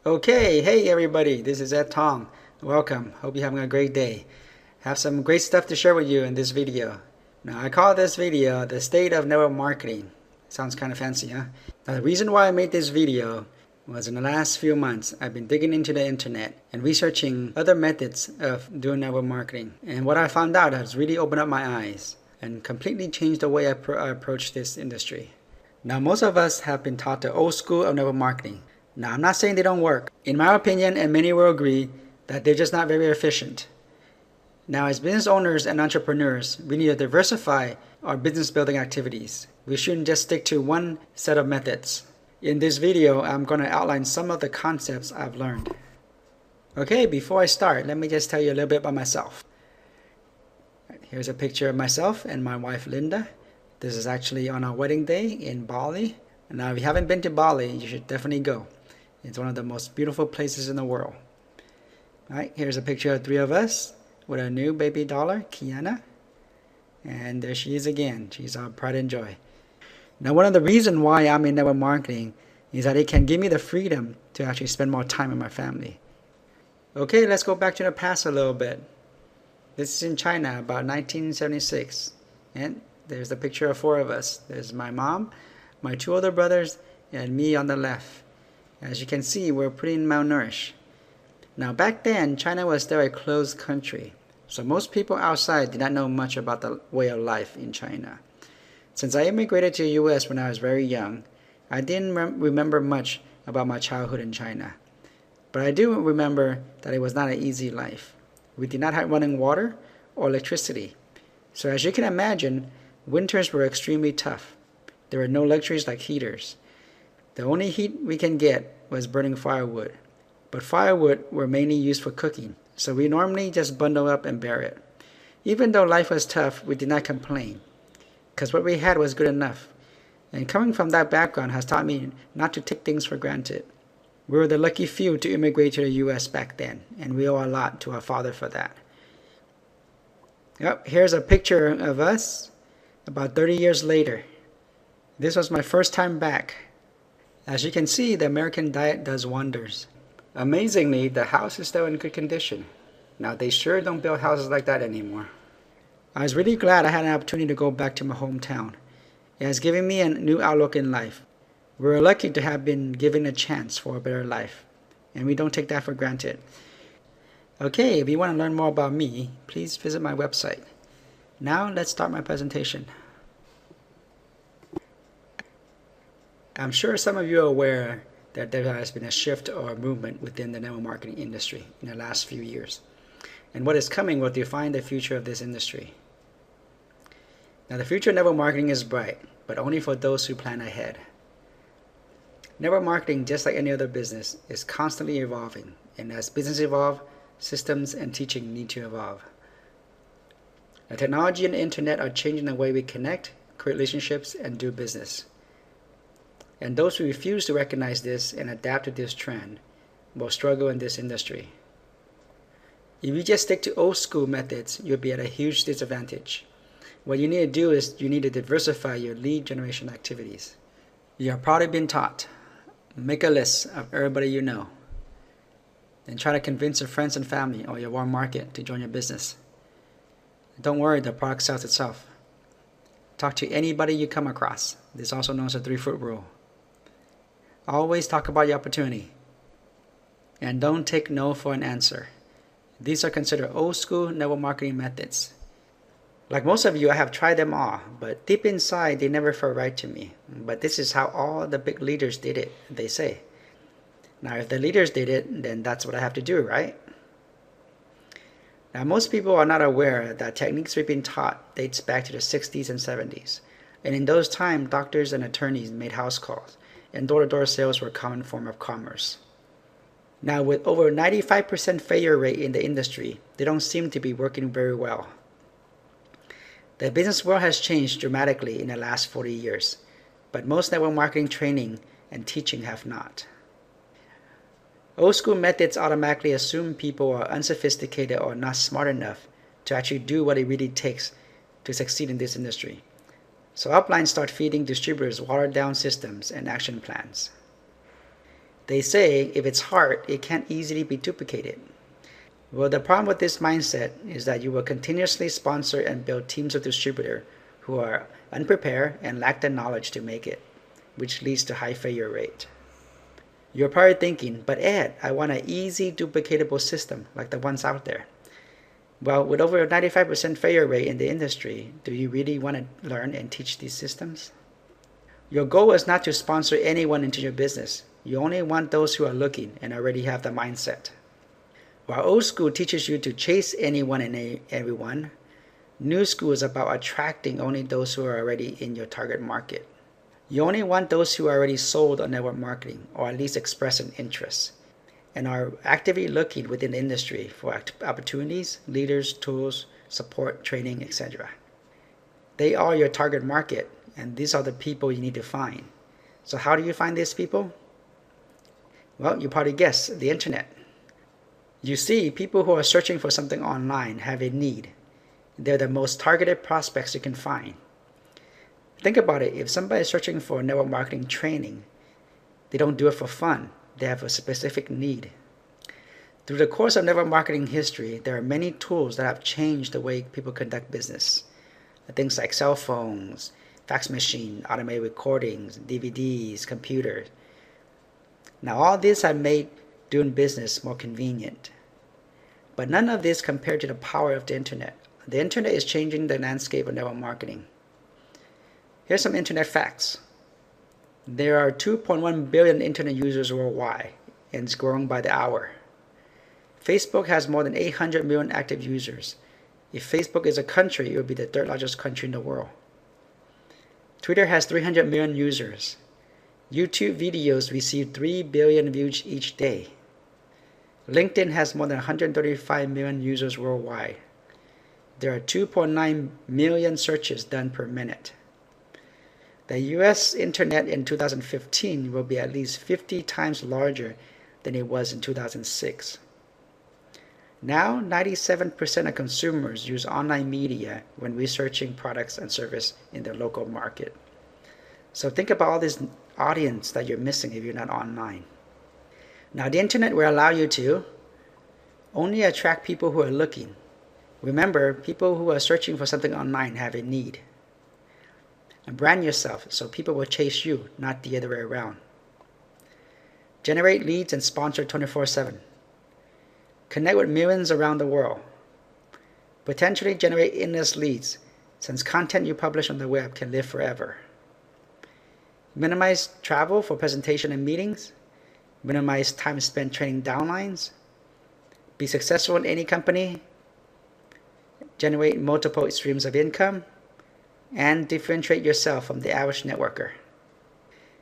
Okay, hey everybody, this is Ed Tong. Welcome. Hope you're having a great day. Have some great stuff to share with you in this video. Now, I call this video the state of network marketing. Sounds kind of fancy, huh? Now, the reason why I made this video was in the last few months, I've been digging into the internet and researching other methods of doing network marketing. And what I found out has really opened up my eyes and completely changed the way I approach this industry. Now, most of us have been taught the old school of network marketing. Now, I'm not saying they don't work. In my opinion, and many will agree, that they're just not very efficient. Now, as business owners and entrepreneurs, we need to diversify our business building activities. We shouldn't just stick to one set of methods. In this video, I'm going to outline some of the concepts I've learned. Okay, before I start, let me just tell you a little bit about myself. Here's a picture of myself and my wife, Linda. This is actually on our wedding day in Bali. Now, if you haven't been to Bali, you should definitely go. It's one of the most beautiful places in the world. All right, here's a picture of three of us with our new baby daughter, Kiana. And there she is again. She's our pride and joy. Now, one of the reasons why I'm in network marketing is that it can give me the freedom to actually spend more time with my family. Okay, let's go back to the past a little bit. This is in China, about 1976. And there's the picture of four of us. There's my mom, my two older brothers, and me on the left. As you can see, we're pretty malnourished. Now, back then, China was still a closed country, so most people outside did not know much about the way of life in China. Since I immigrated to the US when I was very young, I didn't remember much about my childhood in China. But I do remember that it was not an easy life. We did not have running water or electricity. So as you can imagine, winters were extremely tough. There were no luxuries like heaters. The only heat we can get was burning firewood. But firewood were mainly used for cooking, so we normally just bundle up and bear it. Even though life was tough, we did not complain, because what we had was good enough. And coming from that background has taught me not to take things for granted. We were the lucky few to immigrate to the US back then, and we owe a lot to our father for that. Yep, here's a picture of us about 30 years later. This was my first time back. As you can see, the American diet does wonders. Amazingly, the house is still in good condition. Now, they sure don't build houses like that anymore. I was really glad I had an opportunity to go back to my hometown. It has given me a new outlook in life. We're lucky to have been given a chance for a better life, and we don't take that for granted. Okay, if you want to learn more about me, please visit my website. Now, let's start my presentation. I'm sure some of you are aware that there has been a shift or a movement within the network marketing industry in the last few years. And what is coming will define the future of this industry. Now, the future of network marketing is bright, but only for those who plan ahead. Network marketing, just like any other business, is constantly evolving. And as business evolve, systems and teaching need to evolve. Now, technology and the internet are changing the way we connect, create relationships, and do business. And those who refuse to recognize this and adapt to this trend will struggle in this industry. If you just stick to old school methods, you'll be at a huge disadvantage. What you need to do is you need to diversify your lead generation activities. You have probably been taught. Make a list of everybody you know. Then try to convince your friends and family or your warm market to join your business. Don't worry, the product sells itself. Talk to anybody you come across. This is also known as the 3-foot rule. Always talk about your opportunity. And don't take no for an answer. These are considered old school network marketing methods. Like most of you, I have tried them all, but deep inside, they never felt right to me. But this is how all the big leaders did it, they say. Now, if the leaders did it, then that's what I have to do, right? Now, most people are not aware that techniques we've been taught dates back to the 60s and 70s. And in those times, doctors and attorneys made house calls, and door-to-door sales were a common form of commerce. Now, with over 95% failure rate in the industry, they don't seem to be working very well. The business world has changed dramatically in the last 40 years, but most network marketing training and teaching have not. Old school methods automatically assume people are unsophisticated or not smart enough to actually do what it really takes to succeed in this industry. So uplines start feeding distributors watered down systems and action plans. They say if it's hard, it can't easily be duplicated. Well, the problem with this mindset is that you will continuously sponsor and build teams of distributors who are unprepared and lack the knowledge to make it, which leads to high failure rate. You're probably thinking, but Ed, I want an easy duplicatable system like the ones out there. Well, with over a 95% failure rate in the industry, do you really want to learn and teach these systems? Your goal is not to sponsor anyone into your business. You only want those who are looking and already have the mindset. While old school teaches you to chase anyone and everyone, new school is about attracting only those who are already in your target market. You only want those who are already sold on network marketing or at least express an interest and are actively looking within the industry for opportunities, leaders, tools, support, training, etc. They are your target market, and these are the people you need to find. So how do you find these people? Well, you probably guessed, the internet. You see, people who are searching for something online have a need. They're the most targeted prospects you can find. Think about it, if somebody is searching for network marketing training, they don't do it for fun. They have a specific need. Through the course of network marketing history, there are many tools that have changed the way people conduct business. Things like cell phones, fax machine, automated recordings, DVDs, computers. Now all these have made doing business more convenient. But none of this compared to the power of the internet. The internet is changing the landscape of network marketing. Here's some internet facts. There are 2.1 billion internet users worldwide, and it's growing by the hour. Facebook has more than 800 million active users. If Facebook is a country, it would be the third largest country in the world. Twitter has 300 million users. YouTube videos receive 3 billion views each day. LinkedIn has more than 135 million users worldwide. There are 2.9 million searches done per minute. The US internet in 2015 will be at least 50 times larger than it was in 2006. Now, 97% of consumers use online media when researching products and services in their local market. So think about all this audience that you're missing if you're not online. Now, the internet will allow you to only attract people who are looking. Remember, people who are searching for something online have a need. And brand yourself so people will chase you, not the other way around. Generate leads and sponsor 24/7. Connect with millions around the world. Potentially generate endless leads, since content you publish on the web can live forever. Minimize travel for presentation and meetings. Minimize time spent training downlines. Be successful in any company. Generate multiple streams of income. And differentiate yourself from the average networker.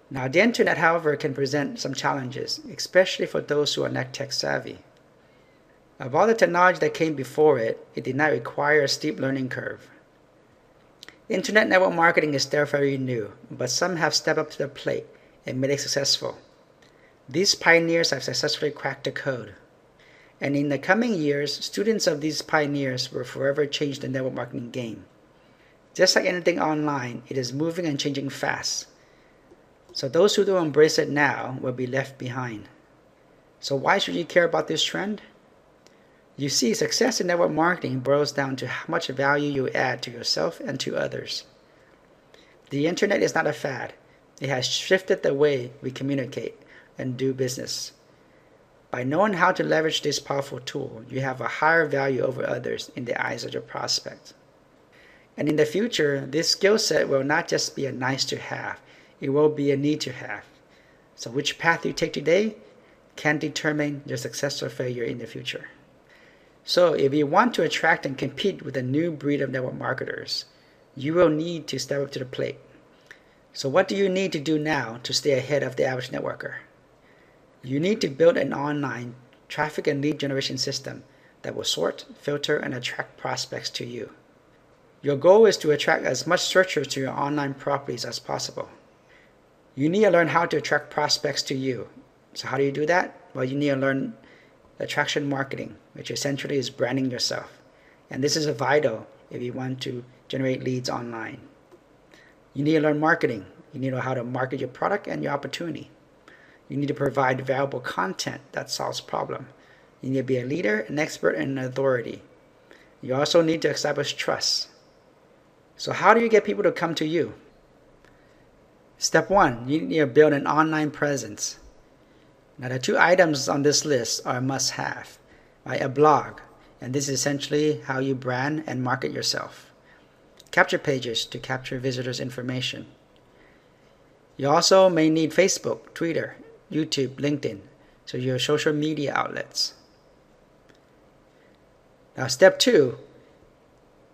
Now, the internet, however, can present some challenges, especially for those who are not tech savvy. Of all the technology that came before it, it did not require a steep learning curve. Internet network marketing is still very new, but some have stepped up to the plate and made it successful. These pioneers have successfully cracked the code. And in the coming years, students of these pioneers will forever change the network marketing game. Just like anything online, it is moving and changing fast. So those who don't embrace it now will be left behind. So why should you care about this trend? You see, success in network marketing boils down to how much value you add to yourself and to others. The internet is not a fad. It has shifted the way we communicate and do business. By knowing how to leverage this powerful tool, you have a higher value over others in the eyes of your prospect. And in the future, this skill set will not just be a nice to have, it will be a need to have. So which path you take today can determine your success or failure in the future. So if you want to attract and compete with a new breed of network marketers, you will need to step up to the plate. So what do you need to do now to stay ahead of the average networker? You need to build an online traffic and lead generation system that will sort, filter, and attract prospects to you. Your goal is to attract as much searchers to your online properties as possible. You need to learn how to attract prospects to you. So how do you do that? Well, you need to learn attraction marketing, which essentially is branding yourself. And this is vital if you want to generate leads online. You need to learn marketing. You need to know how to market your product and your opportunity. You need to provide valuable content that solves problems. You need to be a leader, an expert, and an authority. You also need to establish trust. So how do you get people to come to you? Step 1, you need to build an online presence. Now the 2 items on this list are a must-have. Right? A blog, and this is essentially how you brand and market yourself. Capture pages to capture visitors' information. You also may need Facebook, Twitter, YouTube, LinkedIn, so your social media outlets. Now step 2,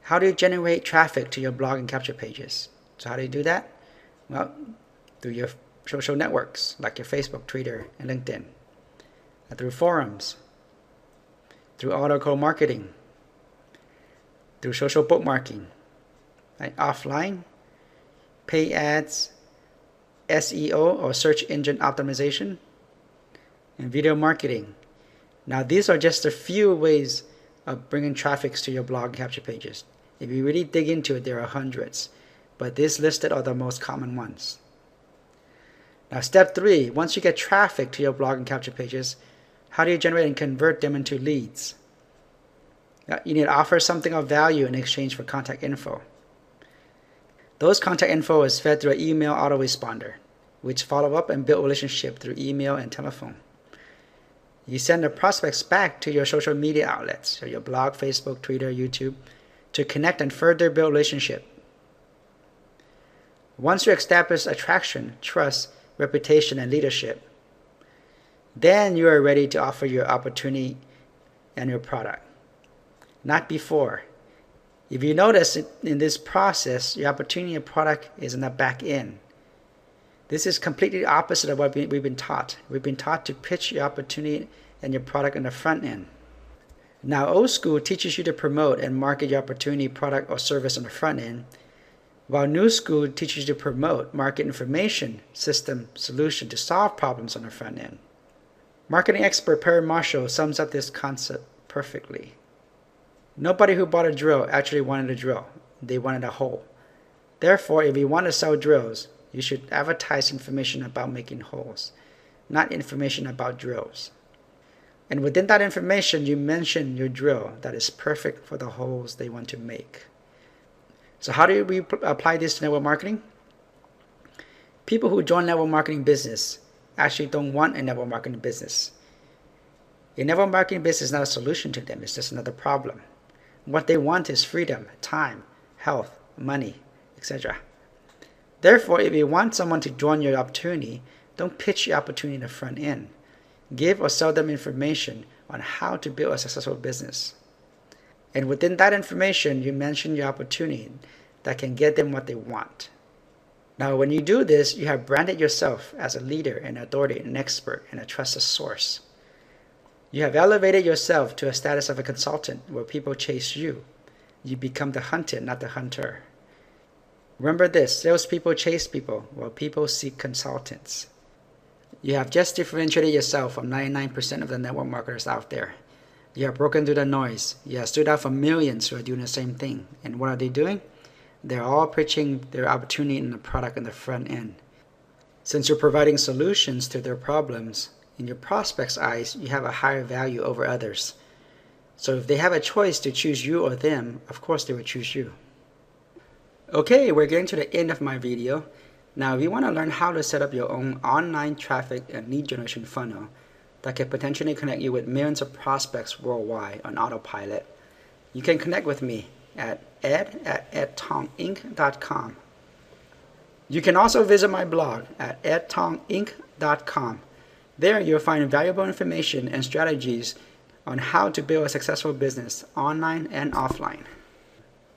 how do you generate traffic to your blog and capture pages? So how do you do that? Well, through your social networks like your Facebook, Twitter, and LinkedIn. Through forums, through article marketing, through social bookmarking, right? Offline, pay ads, SEO or search engine optimization, and video marketing. Now these are just a few ways of bringing traffic to your blog and capture pages. If you really dig into it, there are hundreds, but these listed are the most common ones. Now step 3, once you get traffic to your blog and capture pages, how do you generate and convert them into leads? You need to offer something of value in exchange for contact info. Those contact info is fed through an email autoresponder, which follow up and build relationship through email and telephone. You send the prospects back to your social media outlets, so your blog, Facebook, Twitter, YouTube, to connect and further build relationship. Once you establish attraction, trust, reputation, and leadership, then you are ready to offer your opportunity and your product. Not before. If you notice in this process, your opportunity and product is in the back end. This is completely opposite of what we've been taught. We've been taught to pitch your opportunity and your product in the front end. Now, old school teaches you to promote and market your opportunity, product, or service on the front end, while new school teaches you to promote, market information, system, solution to solve problems on the front end. Marketing expert Perry Marshall sums up this concept perfectly. Nobody who bought a drill actually wanted a drill. They wanted a hole. Therefore, if you want to sell drills, you should advertise information about making holes, not information about drills. And within that information, you mention your drill that is perfect for the holes they want to make. So how do we apply this to network marketing? People who join network marketing business actually don't want a network marketing business. A network marketing business is not a solution to them. It's just another problem. What they want is freedom, time, health, money, etc. Therefore, if you want someone to join your opportunity, don't pitch your opportunity in the front end. Give or sell them information on how to build a successful business. And within that information, you mention your opportunity that can get them what they want. Now, when you do this, you have branded yourself as a leader, an authority, an expert, and a trusted source. You have elevated yourself to a status of a consultant where people chase you. You become the hunted, not the hunter. Remember this, salespeople chase people while people seek consultants. You have just differentiated yourself from 99% of the network marketers out there. You have broken through the noise. You have stood out from millions who are doing the same thing. And what are they doing? They're all pitching their opportunity in the product in the front end. Since you're providing solutions to their problems, in your prospect's eyes, you have a higher value over others. So if they have a choice to choose you or them, of course they would choose you. Okay, we're getting to the end of my video. Now, if you want to learn how to set up your own online traffic and lead generation funnel that can potentially connect you with millions of prospects worldwide on autopilot, you can connect with me at ed@edtonginc.com. You can also visit my blog at edtonginc.com. There you'll find valuable information and strategies on how to build a successful business online and offline.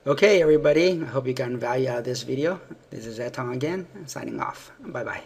Okay everybody, I hope you got value out of this video. This is Ed Tong again, signing off. Bye bye.